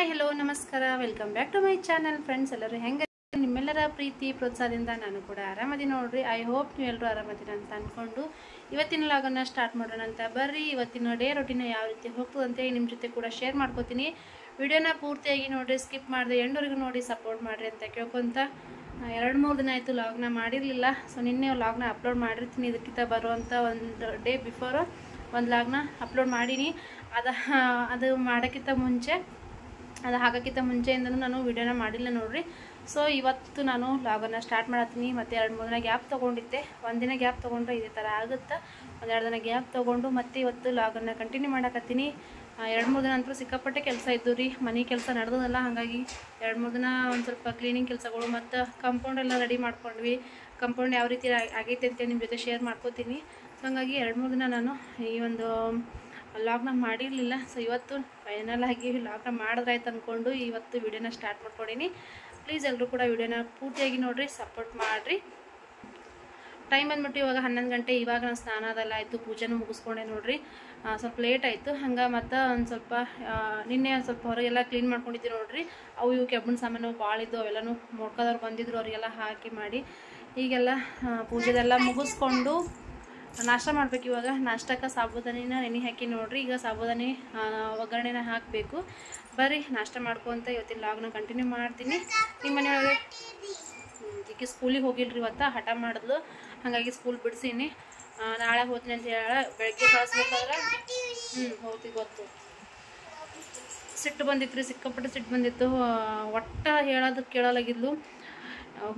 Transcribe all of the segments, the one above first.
Hi hello ನಮಸ್ಕಾರ welcome back to my channel friends. ಎಲ್ಲರೂ ಹೆಂಗೆ ನಿಮ್ಮೆಲ್ಲರ ಪ್ರೀತಿ ಪ್ರೋತ್ಸಾಹದಿಂದ ನಾನು ಕೂಡ ಆರಾಮದಿ ನೋಡ್ರಿ. ಐ ಹೋಪ್ ನೀವೆಲ್ಲರೂ ಆರಾಮದಿನ ಅಂತ ಅಂದ್ಕೊಂಡು ಇವತ್ತಿನ ಲಾಗನ್ನು ಸ್ಟಾರ್ಟ್ ಮಾಡೋಣ ಅಂತ ಬರ್ರಿ. ಇವತ್ತಿನ ಡೇ ರೊಟೀನ್ ಯಾವ ರೀತಿ ಹೋಗ್ತದಂತೆ ನಿಮ್ಮ ಜೊತೆ ಕೂಡ ಶೇರ್ ಮಾಡ್ಕೋತೀನಿ. ವಿಡಿಯೋನ ಪೂರ್ತಿಯಾಗಿ ನೋಡಿರಿ, ಸ್ಕಿಪ್ ಮಾಡಿದೆ ಎಂಡವರೆಗೂ ನೋಡಿ ಸಪೋರ್ಟ್ ಮಾಡಿರಿ ಅಂತ ಕೇಳ್ಕೊಂತ 2-3 ದಿನ ಆಯಿತು ಲಾಗ್ನ ಮಾಡಿರಲಿಲ್ಲ. ಸೊ ನಿನ್ನೆ ಲಾಗ್ನ ಅಪ್ಲೋಡ್ ಮಾಡಿರ್ತೀನಿ. ಇದಕ್ಕಿಂತ ಬರುವಂಥ ಒಂದು ಡೇ ಬಿಫೋರ್ ಒಂದು ಲಾಗ್ನ ಅಪ್ಲೋಡ್ ಮಾಡೀನಿ. ಅದು ಮಾಡೋಕ್ಕಿಂತ ಮುಂಚೆ ಅದು ಹಾಕೋಕ್ಕಿಂತ ಮುಂಚೆಯಿಂದನೂ ನಾನು ವಿಡಿಯೋನ ಮಾಡಿಲ್ಲ ನೋಡ್ರಿ. ಸೊ ಇವತ್ತು ನಾನು ಲಾಗನ್ನು ಸ್ಟಾರ್ಟ್ ಮಾಡತ್ತೀನಿ. ಮತ್ತು 2-3 ದಿನ ಗ್ಯಾಪ್ ತೊಗೊಂಡಿದ್ದೆ. ಒಂದಿನ ಗ್ಯಾಪ್ ತೊಗೊಂಡ್ರೆ ಇದೇ ಥರ ಆಗುತ್ತೆ. 1-2 ದಿನ ಗ್ಯಾಪ್ ತೊಗೊಂಡು ಮತ್ತೆ ಇವತ್ತು ಲಾಗನ್ನು ಕಂಟಿನ್ಯೂ ಮಾಡಕತ್ತೀನಿ. 2-3 ದಿನ ಅಂತೂ ಸಿಕ್ಕಾಪಟ್ಟೆ ಕೆಲಸ ಇದ್ದು ರೀ. ಮನೆ ಕೆಲಸ ನಡೆದಲ್ಲ, ಹಾಗಾಗಿ 2-3 ದಿನ ಒಂದು ಸ್ವಲ್ಪ ಕ್ಲೀನಿಂಗ್ ಕೆಲಸಗಳು ಮತ್ತು ಕಂಪೌಂಡ್ ಎಲ್ಲ ರೆಡಿ ಮಾಡ್ಕೊಂಡ್ವಿ. ಕಂಪೌಂಡ್ ಯಾವ ರೀತಿ ಆಗೈತೆ ಅಂತ ನಿಮ್ಮ ಜೊತೆ ಶೇರ್ ಮಾಡ್ಕೋತೀನಿ. ಸೊ ಹಾಗಾಗಿ 2-3 ದಿನ ನಾನು ಈ ಒಂದು ಲಾಗ್ನ ಮಾಡಿರಲಿಲ್ಲ. ಸೊ ಇವತ್ತು ಫೈನಲ್ ಆಗಿ ಲಾಗ್ನ ಮಾಡಿದ್ರಾಯ್ತು ಅಂದ್ಕೊಂಡು ಇವತ್ತು ವಿಡಿಯೋನ ಸ್ಟಾರ್ಟ್ ಮಾಡ್ಕೊಡೀನಿ. ಪ್ಲೀಸ್ ಎಲ್ಲರೂ ಕೂಡ ವಿಡಿಯೋನ ಪೂರ್ತಿಯಾಗಿ ನೋಡಿರಿ, ಸಪೋರ್ಟ್ ಮಾಡಿರಿ. ಟೈಮ್ ಬಂದ್ಬಿಟ್ಟು ಇವಾಗ 11 ಗಂಟೆ. ಇವಾಗ ನಾನು ಸ್ನಾನ ಅದೆಲ್ಲ ಆಯಿತು, ಪೂಜೆನೂ ಮುಗಿಸ್ಕೊಂಡೆ ನೋಡಿರಿ. ಸ್ವಲ್ಪ ಲೇಟ್ ಆಯಿತು. ಹಂಗೆ ಮತ್ತು ಒಂದು ಸ್ವಲ್ಪ ನಿನ್ನೆ ಒಂದು ಸ್ವಲ್ಪ ಹೊರಗೆಲ್ಲ ಕ್ಲೀನ್ ಮಾಡ್ಕೊಂಡಿದ್ದೆ ನೋಡಿರಿ. ಅವು ಇವು ಕೆಬ್ಬಣ ಸಾಮಾನು ಭಾಳ ಇದ್ದು ಅವೆಲ್ಲನೂ ನೋಡ್ಕೋದವ್ರು ಬಂದಿದ್ರು, ಅವರಿಗೆಲ್ಲ ಹಾಕಿ ಮಾಡಿ ಈಗೆಲ್ಲ ಪೂಜೆದೆಲ್ಲ ಮುಗಿಸ್ಕೊಂಡು ನಾಷ್ಟ ಮಾಡ್ಬೇಕು. ಇವಾಗ ನಾಷ್ಟಕ್ಕೆ ಸಾಬೂದಾನಿನ ನೆನೆ ಹಾಕಿ ನೋಡಿರಿ. ಈಗ ಸಾಬೂದಾನಿ ಒಗ್ಗರಣೆನ ಹಾಕಬೇಕು. ಬರ್ರಿ ನಾಷ್ಟ ಮಾಡ್ಕೊತ ಇವತ್ತಿನ ಲಾಗ್ನ ಕಂಟಿನ್ಯೂ ಮಾಡ್ತೀನಿ. ನಿಮ್ಮ ಮನೆಯೊಳಗೆ ಈಕೆ ಸ್ಕೂಲಿಗೆ ಹೋಗಿಲ್ರಿ, ಇವತ್ತು ಹಠ ಮಾಡಿದ್ಲು, ಹಾಗಾಗಿ ಸ್ಕೂಲ್ ಬಿಡಿಸೀನಿ. ನಾಳೆ ಹೋಗ್ತೀನಿ ಅಂತ ಹೇಳ ಬೆಳಗ್ಗೆ ಕಳಿಸ್ಬೇಕಾದ್ರೆ ಹೋಗ್ತೀವಿ. ಗೊತ್ತು ಸಿಟ್ಟು ಬಂದಿತ್ತು ರೀ, ಸಿಕ್ಕಾಪಟ್ಟೆ ಸಿಟ್ಟು ಬಂದಿತ್ತು. ಒಟ್ಟ ಹೇಳೋದಕ್ಕೆ ಕೇಳಲಾಗಿದ್ಲು.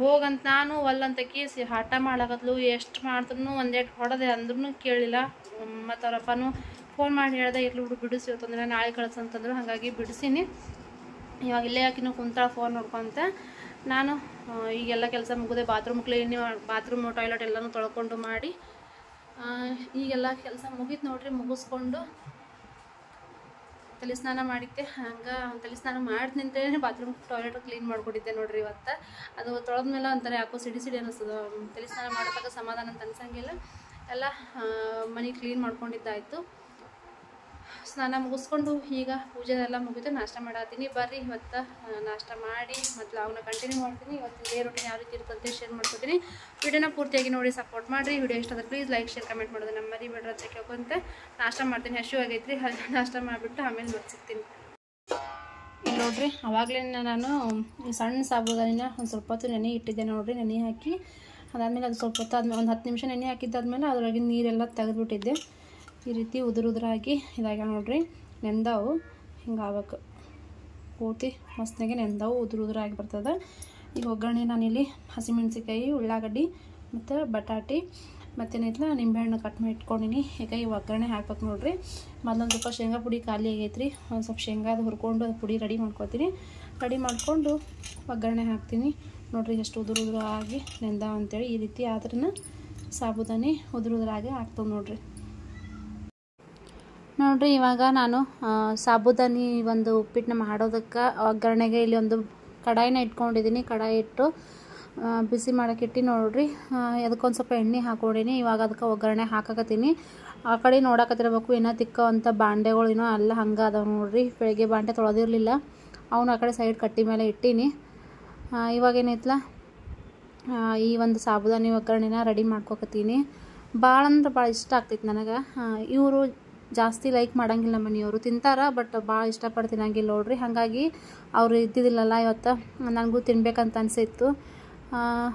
ಹೋಗಂತ ನಾನು ಒಲ್ಲಂತಕಿ ಹಠ ಮಾಡಕತ್ಲು. ಎಷ್ಟು ಮಾಡಿದ್ರು ಒಂದೇಟು ಹೊಡೆದೆ, ಅಂದ್ರೂ ಕೇಳಿಲ್ಲ. ಮತ್ತು ಅವರಪ್ಪನೂ ಫೋನ್ ಮಾಡಿ ಹೇಳ್ದೆ, ಇರ್ಲಿ ಹುಡುಗ ಬಿಡಿಸಿ ಅಂತಂದ್ರೆ ನಾಳೆ ಕಳ್ಸಂತಂದ್ರು. ಹಾಗಾಗಿ ಬಿಡಿಸೀನಿ. ಇವಾಗ ಇಲ್ಲೇ ಹಾಕಿನೂ ಕುಂತಾಳ ಫೋನ್ ನೋಡ್ಕೊಂತ. ನಾನು ಈಗೆಲ್ಲ ಕೆಲಸ ಮುಗಿದೆ. ಬಾತ್ರೂಮ್ ಟಾಯ್ಲೆಟ್ ಎಲ್ಲನೂ ತೊಳ್ಕೊಂಡು ಮಾಡಿ ಈಗೆಲ್ಲ ಕೆಲಸ ಮುಗೀತು ನೋಡ್ರಿ. ಮುಗಿಸ್ಕೊಂಡು ತಲೆ ಸ್ನಾನ ಮಾಡಿದ್ದೆ. ಹಂಗೆ ತಲೆ ಸ್ನಾನ ಮಾಡಿ ನಿಂತೇನೆ ಬಾತ್ರೂಮ್ ಟಾಯ್ಲೆಟ್ ಕ್ಲೀನ್ ಮಾಡ್ಕೊಟ್ಟಿದ್ದೆ ನೋಡ್ರಿ. ಇವತ್ತು ಅದು ತೊಳೆದ್ಮೇಲೆ ಅಂತಾರೆ ಯಾಕೋ ಸಿಡಿ ಅನ್ನಿಸ್ತದೆ. ತಲೆ ಸ್ನಾನ ಮಾಡೋದಾಗ ಸಮಾಧಾನ ಅಂತ ಅನ್ಸಂಗಿಲ್ಲ. ಎಲ್ಲ ಮನೆ ಕ್ಲೀನ್ ಮಾಡ್ಕೊಂಡಿದ್ದಾಯಿತು. ಸ್ನಾನ ಮುಗಿಸ್ಕೊಂಡು ಈಗ ಪೂಜೆದೆಲ್ಲ ಮುಗಿದು ನಾಷ್ಟ ಮಾಡತ್ತೀನಿ. ಬರ್ರಿ ಇವತ್ತು ನಾಷ್ಟ ಮಾಡಿ ಮತ್ತು ಲಾಗ್ನ ಕಂಟಿನ್ಯೂ ಮಾಡ್ತೀನಿ. ಇವತ್ತಿನ ಡೇ ರೂಟೀನ್ ಯಾವ ರೀತಿ ಇರುತ್ತೆ ಶೇರ್ ಮಾಡ್ಕೊತೀನಿ. ವಿಡಿಯೋನ ಪೂರ್ತಿಯಾಗಿ ನೋಡಿ ಸಪೋರ್ಟ್ ಮಾಡಿರಿ. ವಿಡಿಯೋ ಇಷ್ಟ ಆದರೆ ಪ್ಲೀಸ್ ಲೈಕ್ ಶೇರ್ ಕಮೆಂಟ್ ಮಾಡೋದು ನಮ್ಮ ಮರಿಬೇಡ್ರಿ ಅಂತ ಕೇಳ್ಕೊಂತ ನಾಷ್ಟ ಮಾಡ್ತೀನಿ. ಹಶು ಆಗೈತ್ರಿ, ನಾಷ್ಟ ಮಾಡಿಬಿಟ್ಟು ಆಮೇಲೆ ಮತ್ತೆ ಸಿಗ್ತೀನಿ. ಇಲ್ಲಿ ನೋಡಿರಿ, ಆವಾಗಲೇ ನಾನು ಈ ಸಣ್ಣ ಸಾಬೂದಾನಿನ ಒಂದು ಸ್ವಲ್ಪ ಹೊತ್ತು ನೆನೆ ಇಟ್ಟಿದ್ದೆ ನೋಡಿರಿ. ನೆನೆ ಹಾಕಿ ಅದಾದಮೇಲೆ ಅದು ಸ್ವಲ್ಪ ಹೊತ್ತು ಆದಮೇಲೆ ಒಂದು 10 ನಿಮಿಷ ನೆನೆ ಹಾಕಿದ್ದಾದ್ಮೇಲೆ ಅದರೊಳಗಿನ ನೀರೆಲ್ಲ ತೆಗೆದುಬಿಟ್ಟಿದ್ದೆ. ಈ ರೀತಿ ಉದುರಾಗಿ ಇದಾಗ್ಯಾವ ನೋಡ್ರಿ. ನೆಂದಾವು ಹಿಂಗೆ ಆಗ್ಬೇಕು, ಪೂರ್ತಿ ಮಸ್ತಾಗೆ ನೆಂದಾವು ಉದುರಾಗಿ ಬರ್ತದೆ. ಈಗ ಒಗ್ಗರಣೆ ನಾನಿಲ್ಲಿ ಹಸಿಮೆಣ್ಸಿಕಾಯಿ, ಉಳ್ಳಾಗಡ್ಡಿ ಮತ್ತು ಬಟಾಟಿ ಮತ್ತೇನೈತಲ್ಲ ನಿಂಬೆಹಣ್ಣು ಕಟ್ ಮಾಡಿ ಇಟ್ಕೊಂಡಿನಿ. ಈಗ ಈ ಒಗ್ಗರಣೆ ಹಾಕ್ಬೇಕು ನೋಡ್ರಿ. ಮೊದಲೊಂದು ಸ್ವಲ್ಪ ಶೇಂಗಾ ಪುಡಿ ಖಾಲಿ ಆಗೈತ್ರಿ. ಒಂದು ಸ್ವಲ್ಪ ಶೇಂಗಾದ ಹುರ್ಕೊಂಡು ಅದು ಪುಡಿ ರೆಡಿ ಮಾಡ್ಕೊತೀನಿ. ರೆಡಿ ಮಾಡಿಕೊಂಡು ಒಗ್ಗರಣೆ ಹಾಕ್ತೀನಿ ನೋಡ್ರಿ. ಎಷ್ಟು ಉದುರಾಗಿ ನೆಂದಾವ ಅಂತೇಳಿ ಈ ರೀತಿ ಆದ್ರೂ ಸಾಬೂದಾನಿ ಉದುರಾಗಿ ಆಗ್ತವೆ ನೋಡ್ರಿ. ನೋಡ್ರಿ ಇವಾಗ ನಾನು ಸಾಬೂದಾನಿ ಒಂದು ಉಪ್ಪಿಟ್ಟನ್ನ ಮಾಡೋದಕ್ಕೆ ಒಗ್ಗರಣೆಗೆ ಇಲ್ಲಿ ಒಂದು ಕಡಾಯಿನ ಇಟ್ಕೊಂಡಿದ್ದೀನಿ. ಕಡಾಯಿ ಇಟ್ಟು ಬಿಸಿ ಮಾಡೋಕೆ ಇಟ್ಟು ನೋಡ್ರಿ. ಅದಕ್ಕೊಂದು ಸ್ವಲ್ಪ ಎಣ್ಣೆ ಹಾಕ್ಕೊಂಡಿನಿ. ಇವಾಗ ಅದಕ್ಕೆ ಒಗ್ಗರಣೆ ಹಾಕಕತ್ತೀನಿ. ಆ ಕಡೆ ನೋಡಕತ್ತಿರ್ಬೇಕು ಏನೋ ತಿಕ್ಕವಂಥ ಬಾಂಡೆಗಳು ಏನೋ ಎಲ್ಲ ಹಂಗೆ ಅದಾವೆ ನೋಡ್ರಿ. ಬೆಳಗ್ಗೆ ಬಾಂಡೆ ತೊಳೆದಿರಲಿಲ್ಲ, ಅವನು ಆ ಕಡೆ ಸೈಡ್ ಕಟ್ಟಿ ಮೇಲೆ ಇಟ್ಟೀನಿ. ಇವಾಗ ಏನೈತಲ್ಲ ಈ ಒಂದು ಸಾಬೂದಾನಿ ಒಗ್ಗರಣೆನ ರೆಡಿ ಮಾಡ್ಕೊಕತ್ತೀನಿ. ಭಾಳ ಅಂದ್ರೆ ಭಾಳ ಇಷ್ಟ ಆಗ್ತೈತಿ ನನಗೆ. ಇವರು ಜಾಸ್ತಿ ಲೈಕ್ ಮಾಡೋಂಗಿಲ್ಲ, ಮನೆಯವರು ತಿಂತಾರ ಬಟ್ ಭಾಳ ಇಷ್ಟಪಟ್ಟು ತಿನ್ನಂಗಿಲ್ಲ ನೋಡ್ರಿ. ಹಾಗಾಗಿ ಅವರು ಇದ್ದಿದ್ದಿಲ್ಲಲ್ಲ ಇವತ್ತು, ನನಗೂ ತಿನ್ಬೇಕಂತ ಅನಿಸಿತ್ತು.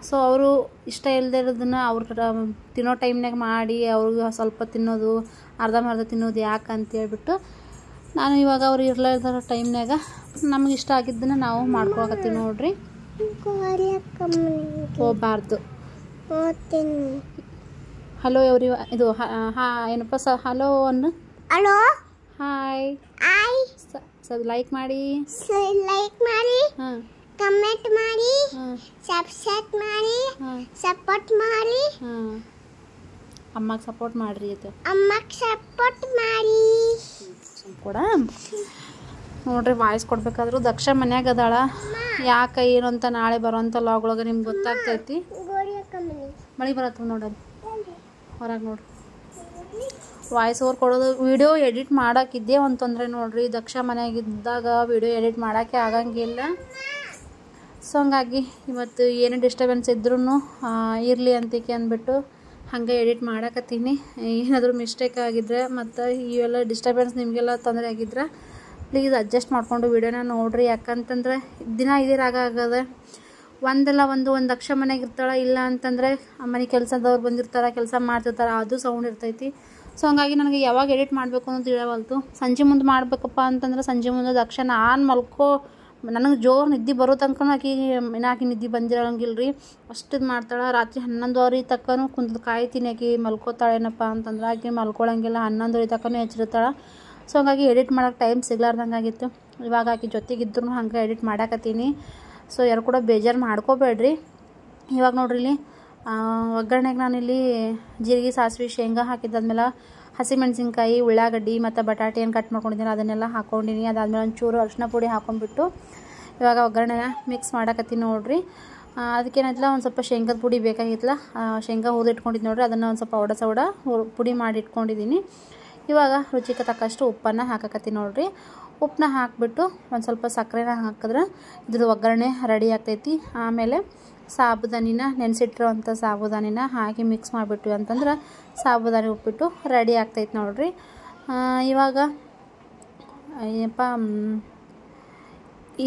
ಸೊ ಅವರು ಇಷ್ಟ ಇಲ್ಲದೆ ಇರೋದನ್ನು ಅವ್ರ ತಿನ್ನೋ ಟೈಮ್ನಾಗ ಮಾಡಿ ಅವ್ರಿಗೆ ಸ್ವಲ್ಪ ತಿನ್ನೋದು, ಅರ್ಧಂಬರ್ಧ ತಿನ್ನೋದು ಯಾಕೆ ಅಂತೇಳ್ಬಿಟ್ಟು ನಾನು ಇವಾಗ ಅವ್ರು ಇರ್ಲಾರ್ದ ಟೈಮ್ನಾಗ ನಮ್ಗೆ ಇಷ್ಟ ಆಗಿದ್ದನ್ನು ನಾವು ಮಾಡ್ಕೊಳಕತ್ತೀವಿ ನೋಡ್ರಿ. ಹೋಗಬಾರ್ದು. ಹಲೋ ಎವ್ರಿ, ಇದು ಏನಪ್ಪ ಹಲೋ ಅನ್ನು. ಹಲೋ, ಹಾಯ್, ಲೈಕ್ ಮಾಡಿ, ಹಾಂ, ಕಮೆಂಟ್ ಮಾಡಿ, ಸಬ್ಸ್ಕ್ರೈಬ್ ಮಾಡಿ, ಸಪೋರ್ಟ್ ಮಾಡಿ. ಹಾಂ, ಅಮ್ಮಗೆ ಸಪೋರ್ಟ್ ಮಾಡಿರಿ. ಅದು ಅಮ್ಮಗೆ ಸಪೋರ್ಟ್ ಮಾಡಿ ಕೂಡ ನೋಡ್ರಿ. ವಾಯ್ಸ್ ಕೊಡ್ಬೇಕಾದ್ರೂ ದಕ್ಷ ಮನ್ಯಾಗ ಅದಾಳ. ಯಾಕೆ ಏನು ಅಂತ ನಾಳೆ ಬರೋಂಥ ಲಾಗ್ಳೊಳಗೆ ನಿಮ್ಗೆ ಗೊತ್ತಾಗ್ತೈತಿ. ಮಳೆ ಬರತ್ತ ನೋಡೋದು ಹೊರಗೆ ನೋಡ್ರಿ. ವಾಯ್ಸ್ ಓವರ್ ಕೊಡೋದು ವಿಡಿಯೋ ಎಡಿಟ್ ಮಾಡೋಕ್ಕಿದ್ದೇ ಒಂದು ತೊಂದರೆ ನೋಡಿರಿ. ದಕ್ಷ ಮನೆಯಾಗಿದ್ದಾಗ ವಿಡಿಯೋ ಎಡಿಟ್ ಮಾಡೋಕ್ಕೆ ಆಗಂಗಿಲ್ಲ. ಸೊ ಹಂಗಾಗಿ ಇವತ್ತು ಏನೇ ಡಿಸ್ಟರ್ಬೆನ್ಸ್ ಇದ್ರೂ ಇರಲಿ ಅಂತಕ್ಕೆ ಅಂದ್ಬಿಟ್ಟು ಹಾಗೆ ಎಡಿಟ್ ಮಾಡಕತ್ತೀನಿ. ಏನಾದರೂ ಮಿಸ್ಟೇಕ್ ಆಗಿದ್ರೆ ಮತ್ತು ಇವೆಲ್ಲ ಡಿಸ್ಟರ್ಬೆನ್ಸ್ ನಿಮಗೆಲ್ಲ ತೊಂದರೆ ಆಗಿದ್ರೆ ಪ್ಲೀಸ್ ಅಡ್ಜಸ್ಟ್ ಮಾಡಿಕೊಂಡು ವಿಡಿಯೋನ ನೋಡಿರಿ. ಯಾಕಂತಂದ್ರೆ ದಿನ ಇದೇ ರಾಗ ಆಗದೆ. ಒಂದಲ್ಲ ಒಂದು ದಕ್ಷ ಮನೆಗೆ ಇರ್ತಾಳೆ, ಇಲ್ಲ ಅಂತಂದರೆ ಮನೆ ಕೆಲಸದವ್ರು ಬಂದಿರ್ತಾರೆ, ಕೆಲಸ ಮಾಡ್ತಿರ್ತಾರೆ, ಅದು ಸೌಂಡ್ ಇರ್ತೈತಿ. ಸೊ ಹಂಗಾಗಿ ನನಗೆ ಯಾವಾಗ ಎಡಿಟ್ ಮಾಡಬೇಕು ಅನ್ನೋದು ತಿಳಿಯವಲ್ತು. ಸಂಜೆ ಮುಂದೆ ಮಾಡಬೇಕಪ್ಪ ಅಂತಂದ್ರೆ ಸಂಜೆ ಮುಂದೆ ದಕ್ಷ ನಾನು ನನಗೆ ಜೋರು ನಿದ್ದೆ ಬರೋ ತನಕ ಆಕಿ ನಿದ್ದೆ ಬಂದಿರೋಂಗಿಲ್ಲ ರೀ. ಅಷ್ಟು ಇದು ಮಾಡ್ತಾಳೆ. ರಾತ್ರಿ 11 ತಕ್ಕನೂ ಕುಂತು ಕಾಯ್ತೀನಿ ಆಕಿ ಮಲ್ಕೋತಾಳೇನಪ್ಪ ಅಂತಂದ್ರೆ. ಆಕಿ ಮಲ್ಕೊಳಂಗಿಲ್ಲ, 11 ತಕ್ಕನೂ ಎಚ್ಚಿರ್ತಾಳೆ. ಸೊ ಹಂಗಾಗಿ ಎಡಿಟ್ ಮಾಡೋಕ್ಕೆ ಟೈಮ್ ಸಿಗ್ಲಾರ್ದಂಗೆ ಆಗಿತ್ತು. ಇವಾಗ ಆಕಿ ಜೊತೆಗಿದ್ರು ಹಂಗೆ ಎಡಿಟ್ ಮಾಡಾಕತ್ತೀನಿ. ಸೊ ಯಾರು ಕೂಡ ಬೇಜಾರು ಮಾಡ್ಕೋಬೇಡ್ರಿ. ಇವಾಗ ನೋಡ್ರಿ ಇಲ್ಲಿ ಒಗ್ಗರಣೆಗೆ ನಾನಿಲ್ಲಿ ಜೀರಿಗೆ, ಸಾಸಿವೆ, ಶೇಂಗಾ ಹಾಕಿದ್ದಾದ್ಮೇಲೆ ಹಸಿಮೆಣಸಿನ್ಕಾಯಿ, ಉಳ್ಳಾಗಡ್ಡಿ ಮತ್ತು ಬಟಾಟೆ ಏನು ಕಟ್ ಮಾಡ್ಕೊಂಡಿದ್ದೀನಿ ಅದನ್ನೆಲ್ಲ ಹಾಕ್ಕೊಂಡಿನಿ. ಅದಾದಮೇಲೆ ಒಂಚೂರು ಅರಿಶಿನ ಪುಡಿ ಹಾಕ್ಕೊಂಡ್ಬಿಟ್ಟು ಇವಾಗ ಒಗ್ಗರಣೆನ ಮಿಕ್ಸ್ ಮಾಡಾಕತ್ತೀನಿ ನೋಡ್ರಿ. ಅದಕ್ಕೇನಾಯ್ತಲ್ಲ ಒಂದು ಸ್ವಲ್ಪ ಶೇಂಗಾದ ಪುಡಿ ಬೇಕಾಗಿತ್ತಲ್ಲ, ಶೇಂಗಾ ಹುರಿದಿಟ್ಕೊಂಡಿದ್ದು ನೋಡ್ರಿ. ಅದನ್ನು ಒಂದು ಸ್ವಲ್ಪ ಸೌಡ ಪುಡಿ ಮಾಡಿ ಇಟ್ಕೊಂಡಿದ್ದೀನಿ. ಇವಾಗ ರುಚಿಗೆ ತಕ್ಕಷ್ಟು ಉಪ್ಪನ್ನು ಹಾಕಕತ್ತೀನಿ ನೋಡ್ರಿ. ಉಪ್ಪನ್ನ ಹಾಕಿಬಿಟ್ಟು ಒಂದು ಸ್ವಲ್ಪ ಸಕ್ಕರೆನ ಹಾಕಿದ್ರೆ ಇದ್ರ ಒಗ್ಗರಣೆ ರೆಡಿ ಆಗ್ತೈತಿ. ಆಮೇಲೆ ಸಾಬುದಾನಿನ ನೆನೆಸಿಟ್ಟಿರೋವಂಥ ಸಾಬುದಾನಿನ ಹಾಕಿ ಮಿಕ್ಸ್ ಮಾಡಿಬಿಟ್ಟು ಅಂತಂದ್ರೆ ಸಾಬುದಾನಿ ಉಪ್ಪಿಟ್ಟು ರೆಡಿ ಆಗ್ತೈತಿ ನೋಡ್ರಿ. ಇವಾಗ ಏನಪ್ಪ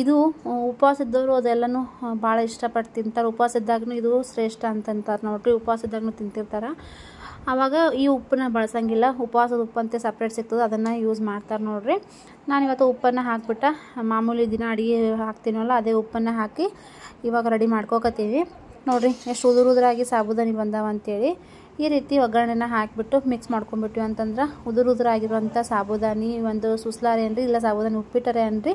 ಇದು ಉಪವಾಸ ಇದ್ದವರು ಅದೆಲ್ಲನೂ ಭಾಳ ಇಷ್ಟಪಟ್ಟು ತಿಂತಾರೆ. ಉಪವಾಸ ಇದ್ದಾಗೂ ಇದು ಶ್ರೇಷ್ಠ ಅಂತಂತಾರೆ ನೋಡ್ರಿ. ಉಪವಾಸ ಇದ್ದಾಗೂ ತಿಂತಿರ್ತಾರೆ. ಆವಾಗ ಈ ಉಪ್ಪನ್ನ ಬಳಸಂಗಿಲ್ಲ, ಉಪವಾಸದ ಉಪ್ಪು ಅಂತ ಸಪ್ರೇಟ್ ಸಿಗ್ತದೆ, ಅದನ್ನು ಯೂಸ್ ಮಾಡ್ತಾರೆ ನೋಡ್ರಿ. ನಾನಿವತ್ತು ಉಪ್ಪನ್ನು ಹಾಕ್ಬಿಟ್ಟು ಮಾಮೂಲಿ ದಿನ ಅಡುಗೆ ಹಾಕ್ತೀನಲ್ಲ ಅದೇ ಉಪ್ಪನ್ನು ಹಾಕಿ ಇವಾಗ ರೆಡಿ ಮಾಡ್ಕೋಕತ್ತೀವಿ ನೋಡ್ರಿ. ಎಷ್ಟು ಉದುರಾಗಿ ಸಾಬುದಾನಿ ಬಂದಾವ ಅಂತೇಳಿ ಈ ರೀತಿ ಒಗ್ಗರಣೆನ ಹಾಕಿಬಿಟ್ಟು ಮಿಕ್ಸ್ ಮಾಡ್ಕೊಂಡ್ಬಿಟ್ವಿ ಅಂತಂದ್ರೆ ಉದುರಾಗಿರುವಂಥ ಸಾಬುದಾನಿ ಒಂದು ಸುಸ್ಲಾರೆ ಅನ್ರಿ ಇಲ್ಲ ಸಾಬುದಾನಿ ಉಪ್ಪಿಟ್ಟರೆ ಅನ್ರಿ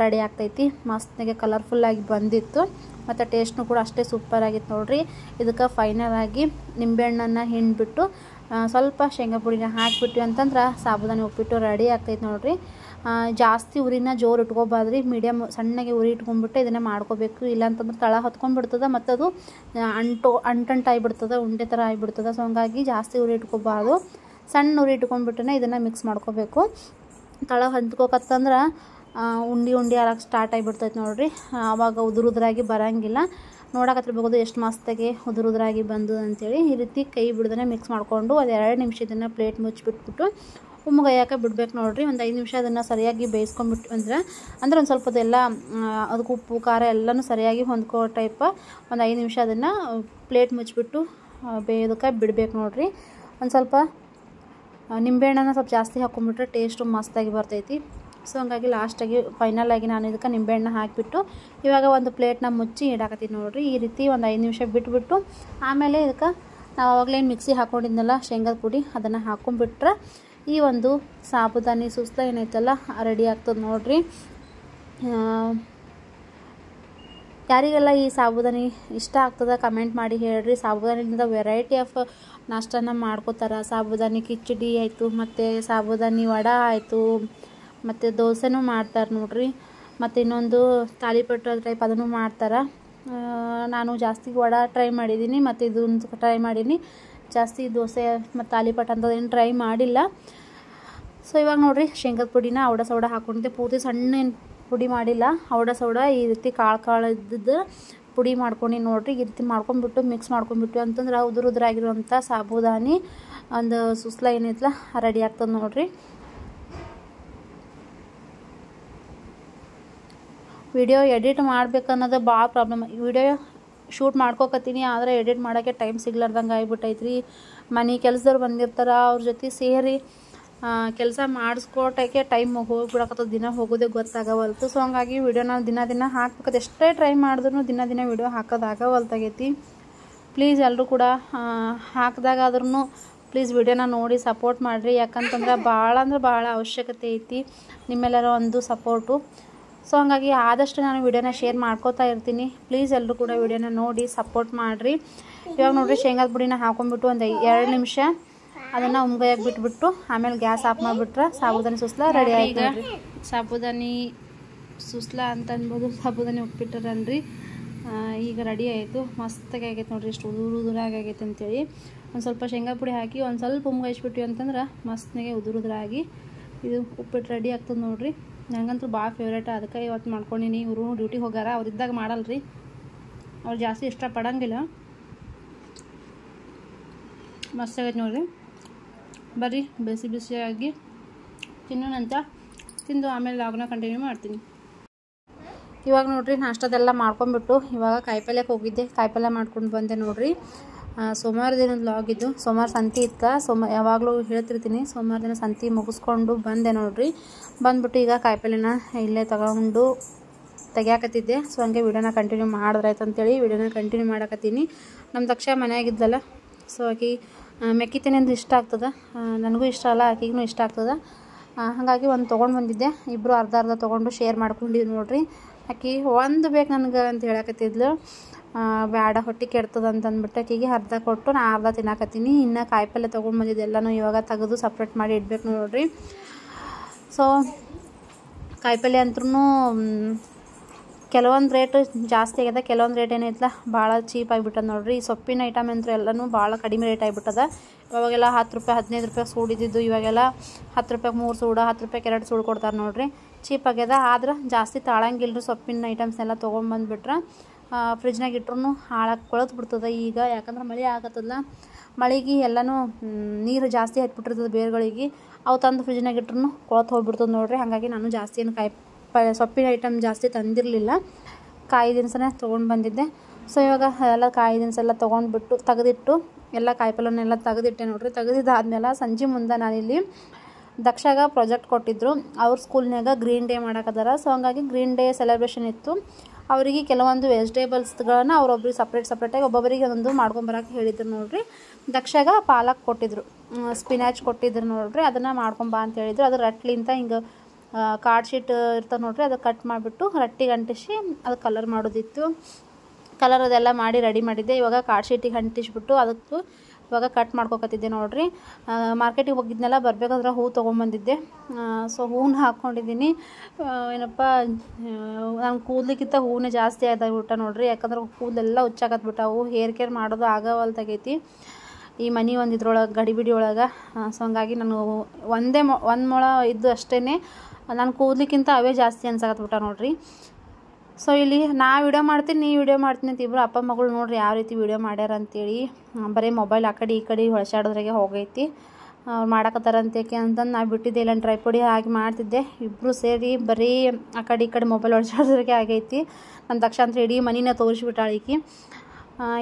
ರೆಡಿ ಆಗ್ತೈತಿ. ಮಸ್ತ್ನಾಗೆ ಕಲರ್ಫುಲ್ಲಾಗಿ ಬಂದಿತ್ತು ಮತ್ತು ಟೇಸ್ಟ್ನು ಕೂಡ ಅಷ್ಟೇ ಸೂಪರಾಗಿತ್ತು ನೋಡ್ರಿ. ಇದಕ್ಕೆ ಫೈನಲ್ ಆಗಿ ನಿಂಬೆಹಣ್ಣನ್ನು ಹಿಂಡ್ಬಿಟ್ಟು ಸ್ವಲ್ಪ ಶೇಂಗಾ ಪುಡಿನ ಹಾಕಿಬಿಟ್ವಿ ಅಂತಂದ್ರೆ ಸಾಬುದಾನಿ ಉಪ್ಪಿಟ್ಟು ರೆಡಿ ಆಗ್ತೈತಿ ನೋಡ್ರಿ. ಜಾಸ್ತಿ ಉರಿನ ಜೋರು ಇಟ್ಕೋಬಾರ್ದ್ರಿ, ಮೀಡಿಯಮ್ ಸಣ್ಣಗೆ ಉರಿ ಇಟ್ಕೊಂಡ್ಬಿಟ್ಟು ಇದನ್ನು ಮಾಡ್ಕೋಬೇಕು. ಇಲ್ಲಾಂತಂದ್ರೆ ತಳ ಹೊತ್ಕೊಂಡ್ಬಿಡ್ತದೆ ಮತ್ತು ಅದು ಅಂಟಂಟಾಗಿಬಿಡ್ತದೆ, ಉಂಡೆ ಥರ ಆಗಿಬಿಡ್ತದೆ. ಸೊ ಹಂಗಾಗಿ ಜಾಸ್ತಿ ಉರಿ ಇಟ್ಕೋಬಾರ್ದು, ಸಣ್ಣ ಉರಿ ಇಟ್ಕೊಂಡ್ಬಿಟ್ಟೇ ಇದನ್ನು ಮಿಕ್ಸ್ ಮಾಡ್ಕೋಬೇಕು. ತಳ ಹೊಂದ್ಕೋಕತ್ತಂದ್ರೆ ಉಂಡೆ ಆಳಕ್ಕೆ ಸ್ಟಾರ್ಟ್ ಆಗಿಬಿಡ್ತೈತೆ ನೋಡ್ರಿ. ಆವಾಗ ಉದುರಾಗಿ ಬರೋಂಗಿಲ್ಲ. ನೋಡಕತ್ತಿರ್ಬೋದು ಎಷ್ಟು ಮಸ್ತಾಗಿ ಉದುರಾಗಿ ಬಂದು ಅಂಥೇಳಿ. ಈ ರೀತಿ ಕೈ ಬಿಡ್ದೇ ಮಿಕ್ಸ್ ಮಾಡಿಕೊಂಡು ಒಂದು 2 ನಿಮಿಷ ಇದನ್ನು ಪ್ಲೇಟ್ ಮುಚ್ಚಿಬಿಟ್ಬಿಟ್ಟು ಉಮ್ಮಗಾಯಕ್ಕೆ ಬಿಡ್ಬೇಕು ನೋಡ್ರಿ. ಒಂದು 5 ನಿಮಿಷ ಅದನ್ನು ಸರಿಯಾಗಿ ಬೇಯಿಸ್ಕೊಂಡ್ಬಿಟ್ಟು ಅಂದ್ರೆ ಒಂದು ಸ್ವಲ್ಪ ಅದೆಲ್ಲ ಅದಕ್ಕೆ ಉಪ್ಪು ಖಾರ ಎಲ್ಲನೂ ಸರಿಯಾಗಿ ಹೊಂದ್ಕೋ ಟೈಪ್ ಒಂದು 5 ನಿಮಿಷ ಅದನ್ನು ಪ್ಲೇಟ್ ಮುಚ್ಚಿಬಿಟ್ಟು ಬೇಯೋದಕ್ಕೆ ಬಿಡ್ಬೇಕು ನೋಡ್ರಿ. ಒಂದು ಸ್ವಲ್ಪ ನಿಂಬೆಹಣ್ಣನ್ನು ಸ್ವಲ್ಪ ಜಾಸ್ತಿ ಹಾಕ್ಕೊಂಡ್ಬಿಟ್ರೆ ಟೇಸ್ಟು ಮಸ್ತಾಗಿ ಬರ್ತೈತಿ. ಸೊ ಹಂಗಾಗಿ ಲಾಸ್ಟಾಗಿ ಫೈನಲಾಗಿ ನಾನು ಇದಕ್ಕೆ ನಿಂಬೆಹಣ್ಣು ಹಾಕಿಬಿಟ್ಟು ಇವಾಗ ಒಂದು ಪ್ಲೇಟ್ನ ಮುಚ್ಚಿ ಇಡಾಕತ್ತೀನಿ ನೋಡ್ರಿ. ಈ ರೀತಿ ಒಂದು 5 ನಿಮಿಷ ಬಿಟ್ಬಿಟ್ಟು ಆಮೇಲೆ ಇದಕ್ಕೆ ನಾವು ಆವಾಗಲೇನು ಮಿಕ್ಸಿ ಹಾಕ್ಕೊಂಡಿದ್ನಲ್ಲ ಶೇಂಗಾದ ಪುಡಿ ಅದನ್ನು ಹಾಕ್ಕೊಂಡ್ಬಿಟ್ರೆ ಈ ಒಂದು ಸಾಬುದಾನಿ ಸುಸ್ಲ ಏನೈತಲ್ಲ ರೆಡಿ ಆಗ್ತದೆ ನೋಡ್ರಿ. ಯಾರಿಗೆಲ್ಲ ಈ ಸಾಬುದಾನಿ ಇಷ್ಟ ಆಗ್ತದೆ ಕಮೆಂಟ್ ಮಾಡಿ ಹೇಳ್ರಿ. ಸಾಬುದಾನಿಯಿಂದ ವೆರೈಟಿ ಆಫ್ ನಾಷ್ಟನ ಮಾಡ್ಕೋತಾರೆ. ಸಾಬುದಾನಿ ಕಿಚಡಿ ಆಯಿತು, ಮತ್ತು ಸಾಬುದಾನಿ ವಡೆ ಆಯಿತು, ಮತ್ತು ದೋಸೆನೂ ಮಾಡ್ತಾರೆ ನೋಡ್ರಿ. ಮತ್ತು ಇನ್ನೊಂದು ತಾಲಿಪಟ್ಟು ಟೈಪ್ ಅದನ್ನು ಮಾಡ್ತಾರೆ. ನಾನು ಜಾಸ್ತಿ ವಡೆ ಟ್ರೈ ಮಾಡಿದ್ದೀನಿ ಮತ್ತು ಇದನ್ನು ಟ್ರೈ ಮಾಡೀನಿ. ಜಾಸ್ತಿ ದೋಸೆ ಮತ್ತು ತಾಲಿಪಟ್ಟು ಅಂಥದ್ದೇನು ಟ್ರೈ ಮಾಡಿಲ್ಲ. ಸೊ ಇವಾಗ ನೋಡಿರಿ ಶೇಂಗಾದ ಪುಡಿನ ಸೌಡ ಹಾಕ್ಕೊಂಡಿದ್ದೆ. ಪೂರ್ತಿ ಸಣ್ಣ ಪುಡಿ ಮಾಡಿಲ್ಲ, ಸೌಡ ಈ ರೀತಿ ಕಾಳು ಇದ್ದದ್ದು ಪುಡಿ ಮಾಡ್ಕೊಂಡು ನೋಡಿರಿ. ಈ ರೀತಿ ಮಾಡ್ಕೊಂಡ್ಬಿಟ್ಟು ಮಿಕ್ಸ್ ಮಾಡ್ಕೊಂಡ್ಬಿಟ್ಟು ಅಂತಂದ್ರೆ ಉದುರಾಗಿರುವಂಥ ಸಾಬುದಾನಿ ಒಂದು ಸುಸ್ಲ ಏನೈತಲ್ಲ ರೆಡಿ ಆಗ್ತದೆ ನೋಡಿರಿ. ವಿಡಿಯೋ ಎಡಿಟ್ ಮಾಡ್ಬೇಕನ್ನೋದು ಭಾಳ ಪ್ರಾಬ್ಲಮ್. ವಿಡಿಯೋ ಶೂಟ್ ಮಾಡ್ಕೋಕತ್ತೀನಿ, ಆದರೆ ಎಡಿಟ್ ಮಾಡೋಕ್ಕೆ ಟೈಮ್ ಸಿಗ್ಲಾರ್ದಂಗೆ ಆಗಿಬಿಟ್ಟೈತ್ರಿ. ಮನೆ ಕೆಲಸದವ್ರು ಬಂದಿರ್ತಾರೆ, ಅವ್ರ ಜೊತೆ ಸೇರಿ ಕೆಲಸ ಮಾಡಿಸ್ಕೊಟ್ಟಕ್ಕೆ ಟೈಮ್ ಹೋಗ್ಬಿಡಕತ್ತದ. ದಿನ ಹೋಗೋದೇ ಗೊತ್ತಾಗವಲ್ತು. ಸೊ ಹಂಗಾಗಿ ವಿಡಿಯೋನ ದಿನ ಹಾಕ್ಬೇಕದು. ಎಷ್ಟೇ ಟ್ರೈ ಮಾಡಿದ್ರು ದಿನ ವಿಡಿಯೋ ಹಾಕೋದಾಗವಲ್ತಾಗೈತಿ. ಪ್ಲೀಸ್ ಎಲ್ಲರೂ ಕೂಡ ಹಾಕಿದಾಗಾದ್ರೂ ಪ್ಲೀಸ್ ವಿಡಿಯೋನ ನೋಡಿ ಸಪೋರ್ಟ್ ಮಾಡಿರಿ. ಯಾಕಂತಂದ್ರೆ ಭಾಳ ಅವಶ್ಯಕತೆ ಐತಿ ನಿಮ್ಮೆಲ್ಲರ ಒಂದು ಸಪೋರ್ಟು. ಸೊ ಹಂಗಾಗಿ ಆದಷ್ಟು ನಾನು ವಿಡಿಯೋನ ಶೇರ್ ಮಾಡ್ಕೋತಾ ಇರ್ತೀನಿ. ಪ್ಲೀಸ್ ಎಲ್ಲರೂ ಕೂಡ ವಿಡಿಯೋನ ನೋಡಿ ಸಪೋರ್ಟ್ ಮಾಡಿರಿ. ಇವಾಗ ನೋಡಿರಿ ಶೇಂಗಾದ ಪುಡಿನ ಹಾಕ್ಕೊಂಡ್ಬಿಟ್ಟು ಒಂದು 2 ನಿಮಿಷ ಅದನ್ನು ಉಮ್ಗಾಯಾಗಿ ಬಿಟ್ಬಿಟ್ಟು ಆಮೇಲೆ ಗ್ಯಾಸ್ ಆಫ್ ಮಾಡಿಬಿಟ್ರೆ ಸಾಬುದಾನಿ ಸುಸ್ಲ ರೆಡಿ ಆಯ್ತು ನೋಡ್ರಿ. ಸಾಬುದಾನಿ ಸುಸ್ಲ ಅಂತ ಅನ್ಬೋದು, ಸಾಬುದಾನಿ ಉಪ್ಪಿಟ್ಟರನ್ರಿ. ಈಗ ರೆಡಿ ಆಯಿತು. ಮಸ್ತಾಗಿ ಆಗೈತೆ ನೋಡಿರಿ, ಇಷ್ಟು ಉದುರಾಗಿ ಆಗೈತೆ ಅಂತೇಳಿ ಒಂದು ಸ್ವಲ್ಪ ಶೇಂಗಾ ಪುಡಿ ಹಾಕಿ ಒಂದು ಸ್ವಲ್ಪ ಉಮ್ಗೆ ಹಚ್ಬಿಟ್ವಿ ಅಂತಂದ್ರೆ ಮಸ್ತ್ನಾಗೆ ಉದುರಾಗಿ ಇದು ಉಪ್ಪಿಟ್ಟು ರೆಡಿ ಆಗ್ತದೆ ನೋಡಿರಿ. ನನಗಂತೂ ಭಾಳ ಫೇವ್ರೇಟ್, ಅದಕ್ಕೆ ಇವತ್ತು ಮಾಡ್ಕೊಂಡಿನಿ. ಇವರು ಡ್ಯೂಟಿಗೆ ಹೋಗಾರ, ಅವ್ರಿದ್ದಾಗ ಮಾಡಲ್ರಿ, ಅವ್ರು ಜಾಸ್ತಿ ಇಷ್ಟಪಡಂಗಿಲ್ಲ. ಮಸ್ತಾಗೈತೆ ನೋಡಿರಿ. ಬರ್ರಿ ಬಿಸಿ ಬಿಸಿಯಾಗಿ ತಿನ್ನೋಣಂತ. ತಿಂದು ಆಮೇಲೆ ಲಾಗ್ನ ಕಂಟಿನ್ಯೂ ಮಾಡ್ತೀನಿ. ಇವಾಗ ನೋಡಿರಿ ನಾಷ್ಟದೆಲ್ಲ ಮಾಡ್ಕೊಂಬಿಟ್ಟು ಇವಾಗ ಕಾಯಿಪಲ್ಯಕ್ಕೆ ಹೋಗಿದ್ದೆ. ಕಾಯಿಪಲ್ಯ ಮಾಡ್ಕೊಂಡು ಬಂದೆ ನೋಡಿರಿ. ಸೋಮವಾರ ದಿನದ ಲಾಗ್ ಇದು. ಸೋಮವಾರ ಸಂತೆ ಇತ್ತು, ಯಾವಾಗಲೂ ಹೇಳ್ತಿರ್ತೀನಿ. ಸೋಮವಾರ ದಿನ ಸಂತೆ ಮುಗಿಸ್ಕೊಂಡು ಬಂದೆ ನೋಡಿರಿ. ಬಂದ್ಬಿಟ್ಟು ಈಗ ಕಾಯಿಪಲ್ಯನ ಇಲ್ಲೇ ತಗೊಂಡು ತೆಗಿಯಾಕತ್ತಿದ್ದೆ. ಸೊ ಹಂಗೆ ವಿಡಿಯೋನ ಕಂಟಿನ್ಯೂ ಮಾಡಿದ್ರಾಯ್ತು ಅಂತೇಳಿ ವಿಡಿಯೋನ ಕಂಟಿನ್ಯೂ ಮಾಡಕತ್ತೀನಿ. ನಮ್ಮ ದಕ್ಷ ಮನೆಯಾಗಿದ್ದಲ್ಲ, ಸೊ ಆಕಿ ಮೆಕ್ಕಿತೇನೆ ಅಂದ್ರೆ ಇಷ್ಟ ಆಗ್ತದೆ, ನನಗೂ ಇಷ್ಟ ಅಲ್ಲ, ಆಕಿಗೂ ಇಷ್ಟ ಆಗ್ತದೆ. ಹಾಗಾಗಿ ಒಂದು ತೊಗೊಂಡು ಬಂದಿದ್ದೆ. ಇಬ್ಬರು ಅರ್ಧ ಅರ್ಧ ತೊಗೊಂಡು ಶೇರ್ ಮಾಡ್ಕೊಂಡಿದ್ದು ನೋಡಿರಿ. ಆಕಿ ಒಂದು ಬೇಕು ನನಗೆ ಅಂತ ಹೇಳಕತ್ತಿದ್ಲು. ಬೇಡ ಹೊಟ್ಟೆ ಕೆಡ್ತದೆ ಅಂತಂದ್ಬಿಟ್ಟು ಆಕಿಗೆ ಅರ್ಧ ಕೊಟ್ಟು ನಾ ಅರ್ಧ ತಿನ್ನಾಕತ್ತೀನಿ. ಇನ್ನು ಕಾಯಿಪಲ್ಯ ತೊಗೊಂಡು ಬಂದಿದ್ದೆಲ್ಲನೂ ಇವಾಗ ತೆಗೆದು ಸಪ್ರೇಟ್ ಮಾಡಿ ಇಡಬೇಕು ನೋಡಿರಿ. ಸೊ ಕಾಯಿಪಲ್ಯ ಅಂದ್ರೂ ಕೆಲವೊಂದು ರೇಟ್ ಜಾಸ್ತಿ ಆಗ್ಯದ, ಕೆಲವೊಂದು ರೇಟ್ ಏನೈತಲ್ಲ ಭಾಳ ಚೀಪ್ ಆಗಿಬಿಟ್ಟದ ನೋಡಿರಿ. ಈ ಸೊಪ್ಪಿನ ಐಟಮ್ ಅಂತೂ ಎಲ್ಲನೂ ಭಾಳ ಕಡಿಮೆ ರೇಟ್ ಆಗಿಬಿಟ್ಟದ. ಇವಾಗೆಲ್ಲ 10 ರೂಪಾಯಿ 15 ರೂಪಾಯಿ ಸೂಡಿದ್ದು ಇವಾಗೆಲ್ಲ 10 ರೂಪಾಯಿಗೆ 3 ಸೂಡು, 10 ರೂಪಾಯಿಗೆ 2 ಸೂಡು ಕೊಡ್ತಾರೆ ನೋಡಿರಿ. ಚೀಪ್ ಆಗ್ಯದ. ಆದ್ರೆ ಜಾಸ್ತಿ ತಾಳಂಗಿಲ್ಲರಿ. ಸೊಪ್ಪಿನ ಐಟಮ್ಸ್ನೆಲ್ಲ ತೊಗೊಂಡ್ಬಂದುಬಿಟ್ರೆ ಫ್ರಿಜ್ನಾಗ ಇಟ್ರೂ ಹಾಳಾಗಿ ಕೊಳತು ಬಿಡ್ತದೆ ಈಗ. ಯಾಕಂದ್ರೆ ಮಳೆ ಆಗತ್ತದಲ್ಲ, ಮಳೆಗೆ ಎಲ್ಲನೂ ನೀರು ಜಾಸ್ತಿ ಹಾಕ್ಬಿಟ್ಟಿರ್ತದೆ ಬೇರುಗಳಿಗೆ. ಅವು ತಂದು ಫ್ರಿಜ್ನಾಗ ಇಟ್ರೂ ಕೊಳತು ಹೋಗ್ಬಿಡ್ತದೆ ನೋಡಿರಿ. ಹಾಗಾಗಿ ನಾನು ಜಾಸ್ತಿ ಏನು ಸೊಪ್ಪಿನ ಐಟಮ್ ಜಾಸ್ತಿ ತಂದಿರಲಿಲ್ಲ. ಕಾಯಿ ದಿನಸನೇ ತೊಗೊಂಡು ಬಂದಿದ್ದೆ. ಸೊ ಇವಾಗ ಎಲ್ಲ ಕಾಯಿ ದಿನಸೆಲ್ಲ ತೊಗೊಂಡ್ಬಿಟ್ಟು ತೆಗೆದಿಟ್ಟು ಎಲ್ಲ ಕಾಯಿಪಲ್ಯನೆಲ್ಲ ತೆಗೆದಿಟ್ಟೆ ನೋಡಿರಿ. ತೆಗೆದಿದ್ದಾದ್ಮೇಲೆ ಸಂಜೆ ಮುಂದೆ ನಾನಿಲ್ಲಿ ದಕ್ಷಾಗ ಪ್ರಾಜೆಕ್ಟ್ ಕೊಟ್ಟಿದ್ದರು. ಅವ್ರ ಸ್ಕೂಲ್ನಾಗ ಗ್ರೀನ್ ಡೇ ಮಾಡಾಕದಾರ. ಸೊ ಹಂಗಾಗಿ ಗ್ರೀನ್ ಡೇ ಸೆಲೆಬ್ರೇಷನ್ ಇತ್ತು. ಅವರಿಗೆ ಕೆಲವೊಂದು ವೆಜಿಟೇಬಲ್ಸ್ಗಳನ್ನ ಅವರೊಬ್ರಿಗೆ ಸಪ್ರೇಟಾಗಿ ಒಬ್ಬೊಬ್ಬರಿಗೆ ಒಂದೊಂದು ಮಾಡ್ಕೊಂಬರಕ್ಕೆ ಹೇಳಿದ್ರು ನೋಡಿರಿ. ದಕ್ಷಾಗ ಪಾಲಕ್ ಕೊಟ್ಟಿದ್ರು, ಸ್ಪಿನಾಚ್ ಕೊಟ್ಟಿದ್ರು ನೋಡಿರಿ. ಅದನ್ನು ಮಾಡ್ಕೊಂಬಾ ಅಂತ ಹೇಳಿದ್ರು. ಅದು ರಟ್ಲಿಂತ ಹಿಂಗೆ ಕಾರ್ಡ್ ಶೀಟ್ ಇರ್ತದೆ ನೋಡಿರಿ, ಅದು ಕಟ್ ಮಾಡಿಬಿಟ್ಟು ರಟ್ಟಿಗೆ ಅಂಟಿಸಿ ಅದು ಕಲರ್ ಮಾಡೋದಿತ್ತು. ಕಲರ್ ಅದೆಲ್ಲ ಮಾಡಿ ರೆಡಿ ಮಾಡಿದ್ದೆ. ಇವಾಗ ಕಾರ್ಡ್ ಶೀಟಿಗೆ ಅಂಟಿಸ್ಬಿಟ್ಟು ಅದಕ್ಕೂ ಇವಾಗ ಕಟ್ ಮಾಡ್ಕೊಕತ್ತಿದ್ದೆ ನೋಡಿರಿ. ಮಾರ್ಕೆಟಿಗೆ ಹೋಗಿದ್ನೆಲ್ಲ ಬರಬೇಕಾದ್ರೆ ಹೂ ತೊಗೊಂಬಂದಿದ್ದೆ. ಸೊ ಹೂವನ್ನ ಹಾಕ್ಕೊಂಡಿದ್ದೀನಿ. ಏನಪ್ಪ ನಾನು ಕೂದಲಿಕ್ಕಿಂತ ಹೂವೇ ಜಾಸ್ತಿ ಆದಾಗ್ಬಿಟ್ಟ ನೋಡಿರಿ. ಯಾಕಂದ್ರೆ ಕೂದಲೆಲ್ಲ ಹುಚ್ಚಾಕತ್ಬಿಟ್ಟವು. ಹೇರ್ ಕೇರ್ ಮಾಡೋದು ಆಗವಲ್ತಾಗೈತಿ ಈ ಮನೆ ಒಂದು ಇದ್ರೊಳಗೆ ಗಡಿಬಿಡಿ ಒಳಗೆ. ಸೊ ಹಂಗಾಗಿ ನಾನು ಒಂದು ಮೊಳ ಇದ್ದು ಅಷ್ಟೇ ನಾನು ಕೂದಲಿಕ್ಕಿಂತ ಅವೇ ಜಾಸ್ತಿ ಅನ್ಸಾಕತ್ಬಿಟ್ಟ ನೋಡಿರಿ. ಸೊ ಇಲ್ಲಿ ನಾ ವಿಡಿಯೋ ಮಾಡ್ತೀನಿ, ನೀ ವಿಡಿಯೋ ಮಾಡ್ತೀನಿ ಅಂತ ಇಬ್ಬರು ಅಪ್ಪ ಮಗಳು ನೋಡಿರಿ ಯಾವ ರೀತಿ ವಿಡಿಯೋ ಮಾಡ್ಯಾರ ಅಂತೇಳಿ. ಬರೀ ಮೊಬೈಲ್ ಆ ಕಡೆ ಈ ಕಡೆ ಹೊಳಸಾಡೋದ್ರಾಗೆ ಹೋಗೈತಿ. ಅವ್ರು ಮಾಡಕತ್ತಾರಂತೇಕೆ ಅಂತಂದು ನಾ ಬಿಟ್ಟಿದ್ದೆ. ಇಲ್ಲ ಟ್ರೈಪೊಡಿ ಹಾಕಿ ಮಾಡ್ತಿದ್ದೆ. ಇಬ್ಬರು ಸೇರಿ ಬರೀ ಆ ಕಡೆ ಈ ಕಡೆ ಮೊಬೈಲ್ ಹೊಳಸಾಡೋದ್ರಾಗೆ ಆಗೈತಿ. ನನ್ನ ದಕ್ಷ ಅಂತ ಇಡೀ ಮನಿನ ತೋರಿಸ್ಬಿಟ್ಟಾಳಿಕಿ.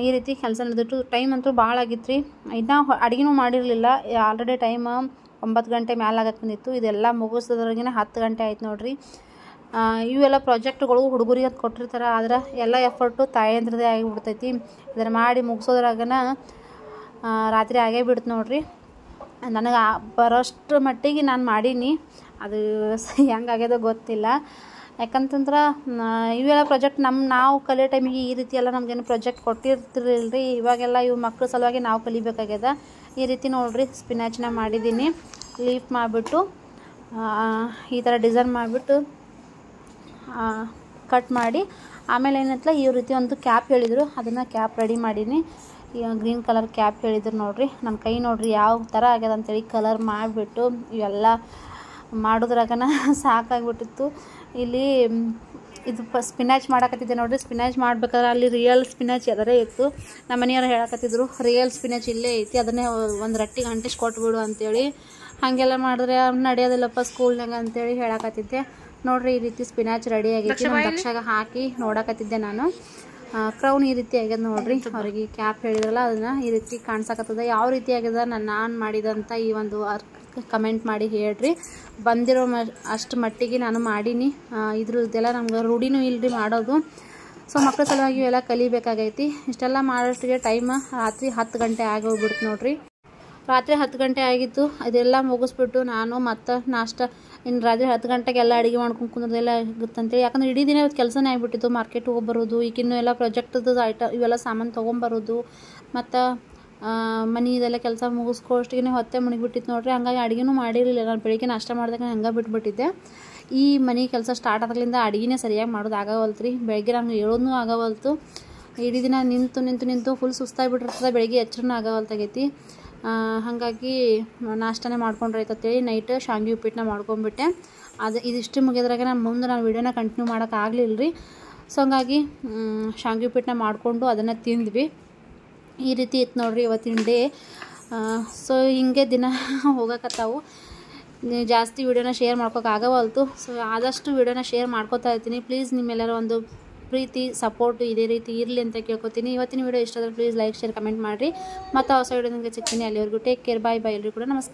ಈ ರೀತಿ ಕೆಲಸ ನಡೆದಿಟ್ಟು ಟೈಮ್ ಅಂತೂ ಭಾಳ ಆಗಿತ್ತು ರೀ. ಇನ್ನೂ ಅಡುಗೆನೂ ಮಾಡಿರಲಿಲ್ಲ. ಆಲ್ರೆಡಿ ಟೈಮ್ 9 ಗಂಟೆ ಮೇಲೆ ಆಗಕ್ಕೆ ಬಂದಿತ್ತು. ಇದೆಲ್ಲ ಮುಗಿಸೋದ್ರಾಗಿನ 10 ಗಂಟೆ ಆಯ್ತು ನೋಡಿರಿ. ಇವೆಲ್ಲ ಪ್ರಾಜೆಕ್ಟ್ಗಳು ಹುಡುಗರಿಗೆ ಅಂತ ಕೊಟ್ಟಿರ್ತಾರೆ. ಆದ್ರೆ ಎಲ್ಲ ಎಫರ್ಟು ತಾಯಂದ್ರದೇ ಆಗಿಬಿಡ್ತೈತಿ. ಇದನ್ನು ಮಾಡಿ ಮುಗಿಸೋದ್ರಾಗನ ರಾತ್ರಿ ಆಗೇ ಬಿಡ್ತು ನೋಡಿರಿ. ನನಗೆ ಬರೋಷ್ಟು ಮಟ್ಟಿಗೆ ನಾನು ಮಾಡೀನಿ. ಅದು ಹೆಂಗಾಗ್ಯದೋ ಗೊತ್ತಿಲ್ಲ. ಯಾಕಂತಂದ್ರೆ ಇವೆಲ್ಲ ಪ್ರಾಜೆಕ್ಟ್ ನಾವು ಕಲಿಯೋ ಟೈಮಿಗೆ ಈ ರೀತಿ ಎಲ್ಲ ನಮಗೇನು ಪ್ರಾಜೆಕ್ಟ್ ಕೊಟ್ಟಿರ್ತಿರಲಿಲ್ಲ ರೀ. ಇವಾಗೆಲ್ಲ ಇವು ಮಕ್ಕಳ ಸಲುವಾಗಿ ನಾವು ಕಲಿಬೇಕಾಗ್ಯದ. ಈ ರೀತಿ ನೋಡಿರಿ ಸ್ಪಿನಾಚ್ನ ಮಾಡಿದ್ದೀನಿ. ಲೀಫ್ ಮಾಡಿಬಿಟ್ಟು ಈ ಥರ ಡಿಸೈನ್ ಮಾಡಿಬಿಟ್ಟು ಕಟ್ ಮಾಡಿ ಆಮೇಲೆ ಏನಂತಲ್ಲ ಈ ರೀತಿ ಒಂದು ಕ್ಯಾಪ್ ಹೇಳಿದರು. ಅದನ್ನು ಕ್ಯಾಪ್ ರೆಡಿ ಮಾಡೀನಿ. ಗ್ರೀನ್ ಕಲರ್ ಕ್ಯಾಪ್ ಹೇಳಿದ್ರು ನೋಡಿರಿ. ನನ್ನ ಕೈ ನೋಡಿರಿ ಯಾವ ಥರ ಆಗ್ಯದ ಅಂತೇಳಿ ಕಲರ್ ಮಾಡಿಬಿಟ್ಟು ಇವೆಲ್ಲ ಮಾಡೋದ್ರಾಗನ ಸಾಕಾಗಿಬಿಟ್ಟಿತ್ತು. ಇಲ್ಲಿ ಇದು ಸ್ಪಿನಾಚ್ ಮಾಡಕತ್ತಿದ್ದೆ ನೋಡಿರಿ. ಸ್ಪಿನಾಚ್ ಮಾಡ್ಬೇಕಾದ್ರೆ ಅಲ್ಲಿ ರಿಯಲ್ ಸ್ಪಿನಾಚ್ ಎದರೇ ಇತ್ತು. ನಮ್ಮ ಮನೆಯವ್ರು ಹೇಳಕತ್ತಿದ್ರು ರಿಯಲ್ ಸ್ಪಿನಾಚ್ ಇಲ್ಲೇ ಐತಿ, ಅದನ್ನೇ ಒಂದು ರಟ್ಟಿಗೆ ಅಂಟಿಸಿ ಕೊಟ್ಬಿಡು ಅಂತೇಳಿ. ಹಾಗೆಲ್ಲ ಮಾಡಿದ್ರೆ ನಡೆಯೋದಿಲ್ಲಪ್ಪ ಸ್ಕೂಲ್ನಾಗ ಅಂತೇಳಿ ಹೇಳಕತ್ತಿದ್ದೆ ನೋಡಿರಿ. ಈ ರೀತಿ ಸ್ಪಿನಾಚ್ ರೆಡಿ ಆಗೈತಿ. ನಮ್ಮ ದಕ್ಷಾಗ ಹಾಕಿ ನೋಡಕತ್ತಿದ್ದೆ ನಾನು. ಕ್ರೌನ್ ಈ ರೀತಿ ಆಗ್ಯದ ನೋಡಿರಿ. ಅವ್ರಿಗೆ ಕ್ಯಾಪ್ ಹೇಳಿದ್ರಲ್ಲ ಅದನ್ನು ಈ ರೀತಿ ಕಾಣ್ಸಕತ್ತದ. ಯಾವ ರೀತಿ ಆಗ್ಯದ ನಾನು ಮಾಡಿದಂಥ ಈ ಒಂದು ವರ್ಕ್ ಕಮೆಂಟ್ ಮಾಡಿ ಹೇಳ್ರಿ. ಬಂದಿರೋ ಅಷ್ಟು ಮಟ್ಟಿಗೆ ನಾನು ಮಾಡೀನಿ. ಇದ್ರದ್ದೆಲ್ಲ ನಮ್ಗೆ ರೂಢಿನೂ ಇಲ್ಲರಿ ಮಾಡೋದು. ಸೊ ಮಕ್ಕಳ ಸಲುವಾಗಿ ಇವೆಲ್ಲ ಕಲಿಬೇಕಾಗೈತಿ. ಇಷ್ಟೆಲ್ಲ ಮಾಡೋಷ್ಟಿಗೆ ಟೈಮ್ ರಾತ್ರಿ 10 ಗಂಟೆ ಆಗೋಗ್ಬಿಡ್ತು ನೋಡಿರಿ. ರಾತ್ರಿ 10 ಗಂಟೆ ಆಗಿತ್ತು. ಅದೆಲ್ಲ ಮುಗಿಸ್ಬಿಟ್ಟು ನಾನು ಮತ್ತು ನಾಷ್ಟ ಇನ್ನು ರಾತ್ರಿ 10 ಗಂಟೆಗೆ ಎಲ್ಲ ಅಡುಗೆ ಮಾಡ್ಕೊಂಡು ಕುಂದ್ರದೆಲ್ಲ ಆಗುತ್ತಂತೇಳಿ. ಯಾಕಂದ್ರೆ ಇಡೀ ದಿನ ಇವತ್ತು ಕೆಲಸನೇ ಆಗಿಬಿಟ್ಟಿತ್ತು. ಮಾರ್ಕೆಟ್ ಹೋಗ್ಬರೋದು, ಈಗಿನ್ನೂ ಎಲ್ಲ ಪ್ರಾಜೆಕ್ಟ್ದು ಇವೆಲ್ಲ ಸಾಮಾನು ತೊಗೊಂಬರೋದು ಮತ್ತು ಮನೆಯದೆಲ್ಲ ಕೆಲಸ ಮುಗಿಸ್ಕೊಳ್ಳೋಷ್ಟಿಗೆ ಹೊತ್ತೆ ಮುಳುಗಿಬಿಟ್ಟಿತ್ತು ನೋಡಿರಿ. ಹಂಗಾಗಿ ಅಡುಗೆನೂ ಮಾಡಿರಲಿಲ್ಲ. ನಾನು ಬೆಳಿಗ್ಗೆ ನಾಷ್ಟ ಮಾಡಿದಾಗ ಹಂಗೆ ಬಿಟ್ಬಿಟ್ಟಿದ್ದೆ. ಈ ಮನೆ ಕೆಲಸ ಸ್ಟಾರ್ಟ್ ಆದಾಗಲಿಂದ ಅಡುಗೆನೇ ಸರಿಯಾಗಿ ಮಾಡೋದು ಆಗವಲ್ತು ರೀ. ಬೆಳಗ್ಗೆ ನಂಗೆ ಹೇಳೋದೂ ಆಗವಲ್ತು. ಇಡೀ ದಿನ ನಿಂತು ಫುಲ್ ಸುಸ್ತಾಗಿಬಿಟ್ಟಿರ್ತದೆ. ಬೆಳಗ್ಗೆ ಎಚ್ಚರನೂ ಆಗವಲ್ತಾಗೈತಿ. ಹಾಗಾಗಿ ನಾಷ್ಟನೇ ಮಾಡ್ಕೊಂಡ್ರೈತಂತೇಳಿ ನೈಟ್ ಶಾವಿಗೆ ಉಪ್ಪಿಟ್ಟನ್ನ ಮಾಡ್ಕೊಂಡ್ಬಿಟ್ಟೆ. ಇದಿಷ್ಟು ಮುಗಿದ್ರಾಗ ನಾನು ವೀಡಿಯೋನ ಕಂಟಿನ್ಯೂ ಮಾಡೋಕ್ಕಾಗಲಿಲ್ಲ ರೀ. ಸೊ ಹಂಗಾಗಿ ಶಾವಿಗೆ ಉಪ್ಪಿಟ್ಟನ್ನ ಮಾಡಿಕೊಂಡು ಅದನ್ನು ತಿಂದ್ವಿ. ಈ ರೀತಿ ಇತ್ತು ನೋಡಿರಿ ಇವತ್ತಿನ ಡೇ. ಸೊ ಹಿಂಗೆ ದಿನ ಹೋಗಕತ್ತಾವು. ಜಾಸ್ತಿ ವೀಡಿಯೋನ ಶೇರ್ ಮಾಡ್ಕೋಕ್ಕಾಗವಲ್ತು. ಸೊ ಆದಷ್ಟು ವೀಡಿಯೋನ ಶೇರ್ ಮಾಡ್ಕೋತಾ ಇರ್ತೀನಿ. ಪ್ಲೀಸ್ ನಿಮ್ಮೆಲ್ಲರ ಒಂದು ಪ್ರೀತಿ ಸಪೋರ್ಟು ಇದೇ ರೀತಿ ಇರಲಿ ಅಂತ ಕೇಳ್ಕೊತೀನಿ. ಇವತ್ತಿನ ವೀಡಿಯೋ ಇಷ್ಟ ಆದರೆ ಪ್ಲೀಸ್ ಲೈಕ್ ಶೇರ್ ಕಮೆಂಟ್ ಮಾಡಿರಿ. ಮತ್ತು ಹೊಸ ವೀಡಿಯೋದಂಗೆ ಸಿಗ್ತೀನಿ. ಅಲ್ಲಿವರೆಗೂ ಟೇಕ್ ಕೇರ್. ಬಾಯ್ ಎಲ್ರಿಗೂ ಕೂಡ ನಮಸ್ಕಾರ.